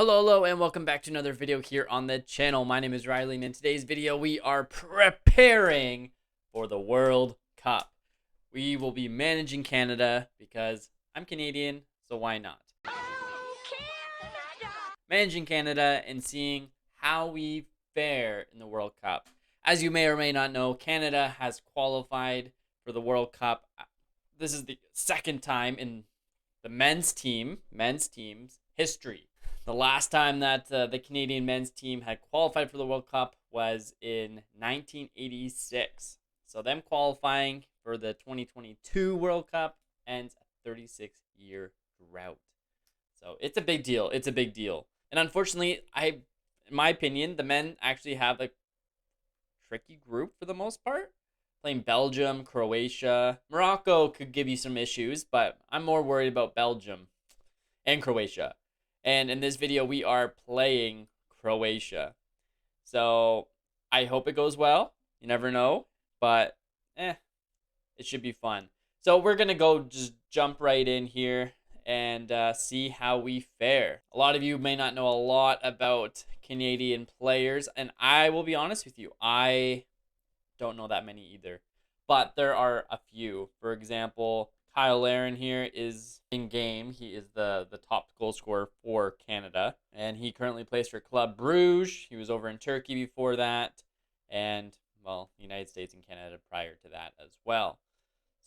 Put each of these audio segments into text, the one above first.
Hello, and welcome back to another video here on the channel. My name is Riley, and in today's video, we are preparing for the World Cup. We will be managing Canada because I'm Canadian, so why not? Managing Canada and seeing how we fare in the World Cup. As you may or may not know, Canada has qualified for the World Cup. This is the second time in the men's team's history. The last time that the Canadian men's team had qualified for the World Cup was in 1986. So them qualifying for the 2022 World Cup ends a 36-year drought. So it's a big deal. It's a big deal. And unfortunately, in my opinion, the men actually have a tricky group for the most part. Playing Belgium, Croatia. Morocco could give you some issues, but I'm more worried about Belgium and Croatia. And in this video, we are playing Croatia. So I hope it goes well. You never know, but it should be fun. So we're going to just jump right in here and see how we fare. A lot of you may not know a lot about Canadian players, and I will be honest with you, I don't know that many either. But there are a few. For example, Kyle Larin here is in game. He is the top goal scorer for Canada. And he currently plays for Club Bruges. He was over in Turkey before that. And, well, the United States and Canada prior to that as well.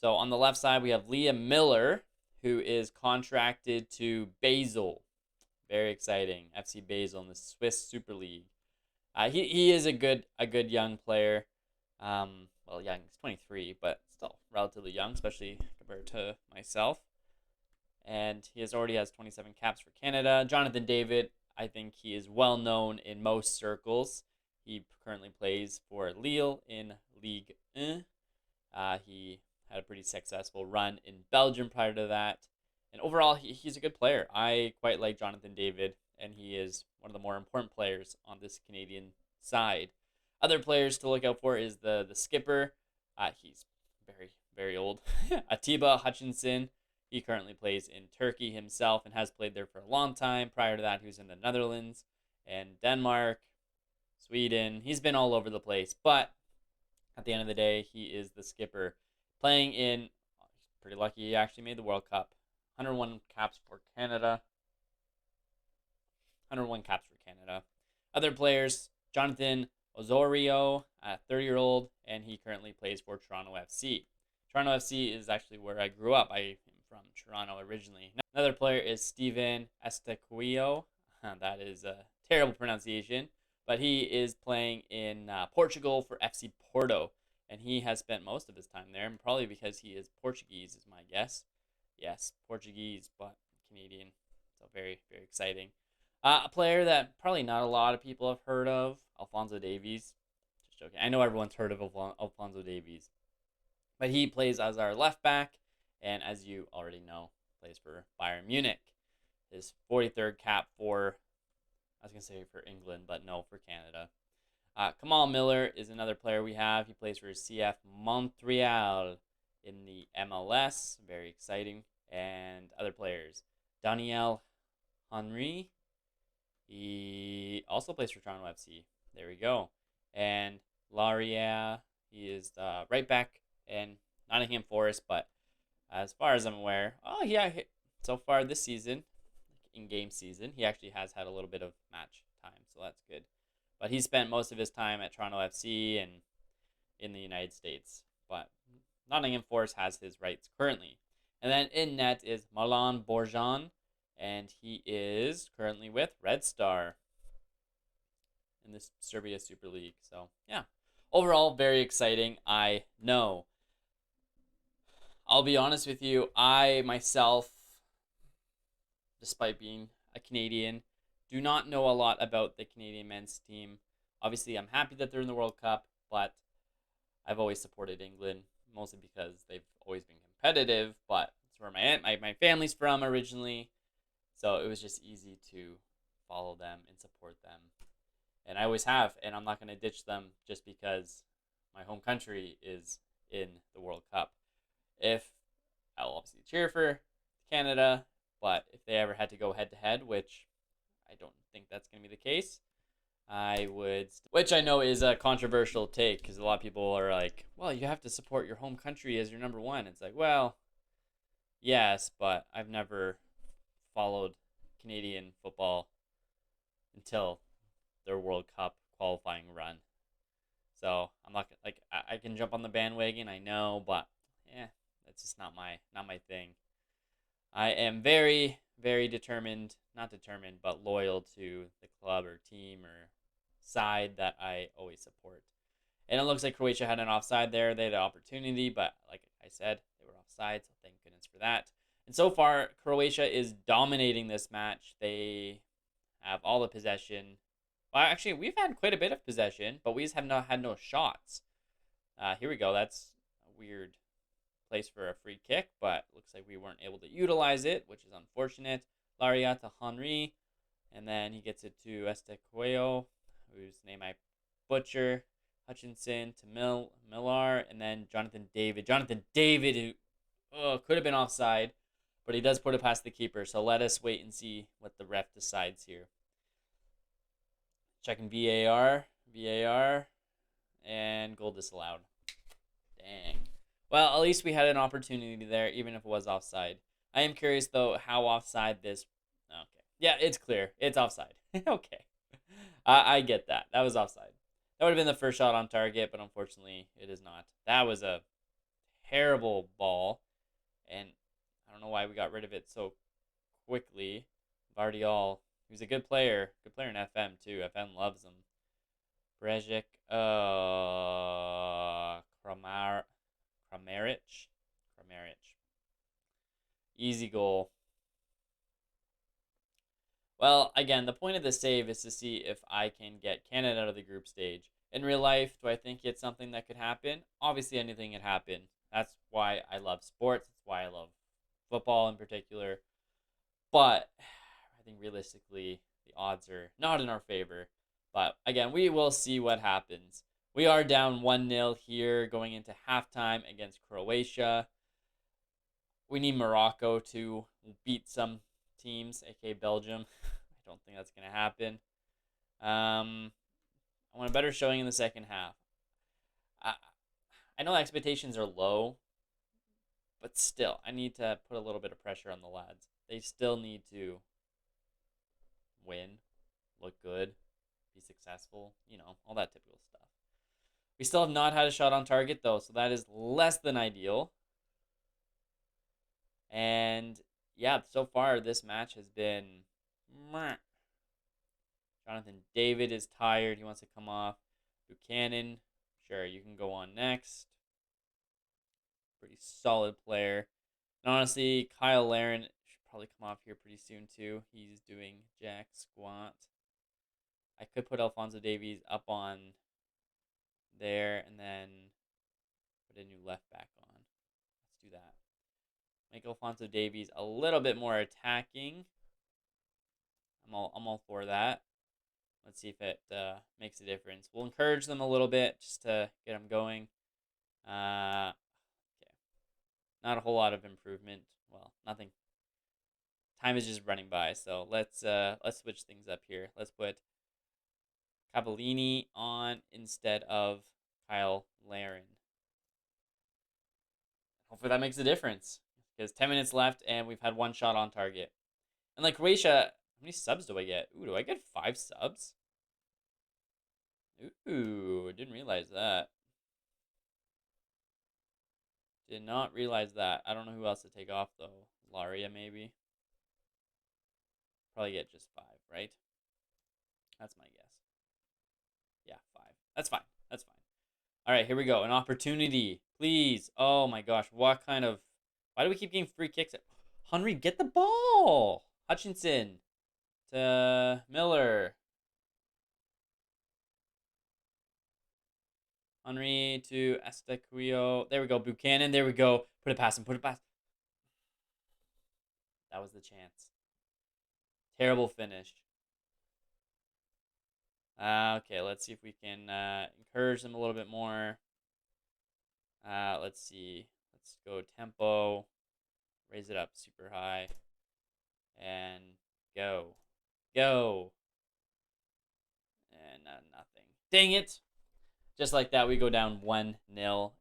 So on the left side, we have Liam Miller, who is contracted to Basel. Very exciting. FC Basel in the Swiss Super League. He is a good young player. Well, young, he's 23, but still relatively young, especially compared to myself. And he already has 27 caps for Canada. Jonathan David, I think he is well known in most circles. He currently plays for Lille in Ligue 1. He had a pretty successful run in Belgium prior to that. And overall, he's a good player. I quite like Jonathan David, and he is one of the more important players on this Canadian side. Other players to look out for is the skipper. He's very old. Atiba Hutchinson. He currently plays in Turkey himself and has played there for a long time. Prior to that, he was in the Netherlands and Denmark, Sweden. He's been all over the place. But at the end of the day, he is the skipper. Playing in, he's pretty lucky he actually made the World Cup. 101 caps for Canada. 101 caps for Canada. Other players, Jonathan Osorio, a 30-year-old, and he currently plays for Toronto FC. Toronto FC is actually where I grew up. I am from Toronto originally. Another player is Steven Estaquio. That is a terrible pronunciation, but he is playing in Portugal for FC Porto, and he has spent most of his time there, and probably because he is Portuguese is my guess. Yes, Portuguese, but Canadian, so very exciting. A player that probably not a lot of people have heard of, Alphonso Davies. Just joking. I know everyone's heard of Alphonso Davies. But he plays as our left back, and as you already know, plays for Bayern Munich. His 43rd cap for, I was going to say for England, but no, for Canada. Kamal Miller is another player we have. He plays for CF Montreal in the MLS. Very exciting. And other players. Daniel Henry. He also plays for Toronto FC. There we go. And Laria, he is the right back in Nottingham Forest. But as far as I'm aware, so far this season, in-game season, he actually has had a little bit of match time, so that's good. But he spent most of his time at Toronto FC and in the United States. But Nottingham Forest has his rights currently. And then in net is Marlon Bourgeon. And he is currently with Red Star in the Serbia Super League. So, yeah. Overall, very exciting, I know. I'll be honest with you, I myself, despite being a Canadian, do not know a lot about the Canadian men's team. Obviously, I'm happy that they're in the World Cup, but I've always supported England, mostly because they've always been competitive, but it's where my family's from originally. So it was just easy to follow them and support them. And I always have, and I'm not going to ditch them just because my home country is in the World Cup. I'll obviously cheer for Canada, but if they ever had to go head-to-head, which I don't that's going to be the case. I would, which I know is a controversial take because a lot of people are like, well, you have to support your home country as your number one. It's like, well, yes, but I've never followed Canadian football until their World Cup qualifying run. So I'm not like I can jump on the bandwagon, I know, but yeah, that's just not my thing. I am very very determined, not determined, but loyal to the club or team or side that I always support. And it looks like Croatia had an offside there. They had an opportunity, but like I said, they were offside, so thank goodness for that. And so far, Croatia is dominating this match. They have all the possession. Well, actually, we've had quite a bit of possession, but we just have not had no shots. Here we go. That's a weird place for a free kick, but looks like we weren't able to utilize it, which is unfortunate. Laria to Henry, and then he gets it to Estequeo, whose name I butcher. Hutchinson to Millar, and then Jonathan David. Jonathan David, who could have been offside, but he does put it past the keeper. So let us wait and see what the ref decides here. Checking VAR, and goal disallowed. Dang. Well, at least we had an opportunity there, even if it was offside. I am curious, though, how offside this... Okay. Yeah, it's clear. It's offside. Okay. I get that. That was offside. That would have been the first shot on target, but unfortunately, it is not. That was a terrible ball, and I don't know why we got rid of it so quickly. Vardiol, who's a good player in FM, too. FM loves him. Brezic, Kramaric. Easy goal. Well, again, the point of the save is to see if I can get Canada out of the group stage. In real life, do I think it's something that could happen? Obviously, anything can happen. That's why I love sports. That's why I love football in particular. But I think realistically, the odds are not in our favor. But again, we will see what happens. We are down 1-0 here going into halftime against Croatia. We need Morocco to beat some teams, aka Belgium. I don't think that's going to happen. I want a better showing in the second half. I, I know expectations are low, but still, I need to put a little bit of pressure on the lads. They still need to win, look good, be successful, all that typical stuff. We still have not had a shot on target, though, so that is less than ideal. And yeah, so far this match has been meh. Jonathan David is tired. He wants to come off. Buchanan, sure, you can go on next. Pretty solid player. And honestly, Kyle Laren should probably come off here pretty soon too. He's doing jack squat. I could put Alphonso Davies up on there and then put a new left back on. Let's do that. Make Alphonso Davies a little bit more attacking. I'm all for that. Let's see if it makes a difference. We'll encourage them a little bit just to get them going. Okay. Not a whole lot of improvement. Well, nothing. Time is just running by, so let's switch things up here. Let's put Cavallini on instead of Kyle Laren. Hopefully that makes a difference. Because 10 minutes left and we've had one shot on target. And like Croatia, how many subs do I get? Ooh, do I get 5 subs? Ooh, didn't realize that. Did not realize that. I don't know who else to take off though. Laria maybe. Probably get just 5, right? That's my guess. Yeah, 5. That's fine. That's fine. All right, here we go. An opportunity, please. Oh my gosh, what kind of... Why do we keep getting free kicks? Henry, get the ball. Hutchinson to Miller. Henry to Estequio. There we go. Buchanan. There we go. Put it past him. Put it past. That was the chance. Terrible finish. Okay, let's see if we can encourage them a little bit more. Let's see. Let's go tempo. Raise it up super high. And go. Go. Dang it. Just like that, we go down 1-0.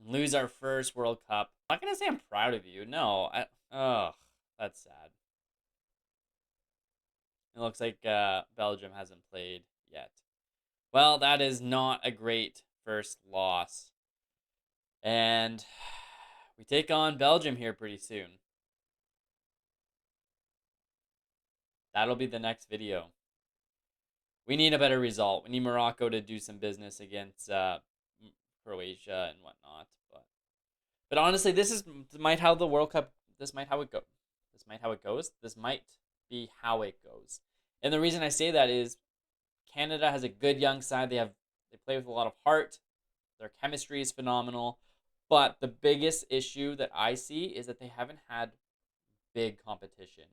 Lose our first World Cup. I'm not going to say I'm proud of you. No. Ugh, that's sad. It looks like Belgium hasn't played yet. Well, that is not a great first loss. And we take on Belgium here pretty soon. That'll be the next video. We need a better result. We need Morocco to do some business against Croatia and whatnot. But honestly, this might how the World Cup. This might how it go. This might how it goes. This might be how it goes. And the reason I say that is Canada has a good young side. They play with a lot of heart. Their chemistry is phenomenal. But the biggest issue that I see is that they haven't had big competition.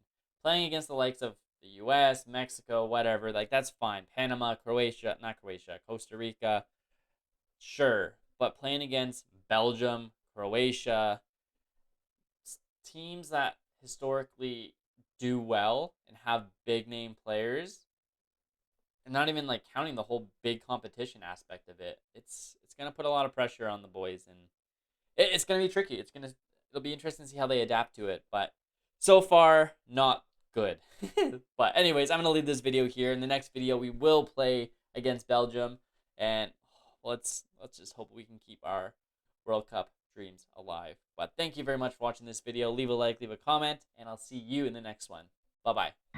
Playing against the likes of the US, Mexico, whatever, like that's fine. Panama, Croatia, not Croatia, Costa Rica, sure. But playing against Belgium, Croatia, teams that historically do well and have big name players, and not even like counting the whole big competition aspect of it, it's gonna put a lot of pressure on the boys, and it's gonna be tricky. It'll be interesting to see how they adapt to it, but so far not good. But anyways, I'm gonna leave this video here. In the next video, we will play against Belgium, and let's just hope we can keep our World Cup dreams alive. But thank you very much for watching this video. Leave a like, leave a comment, and I'll see you in the next one. Bye bye.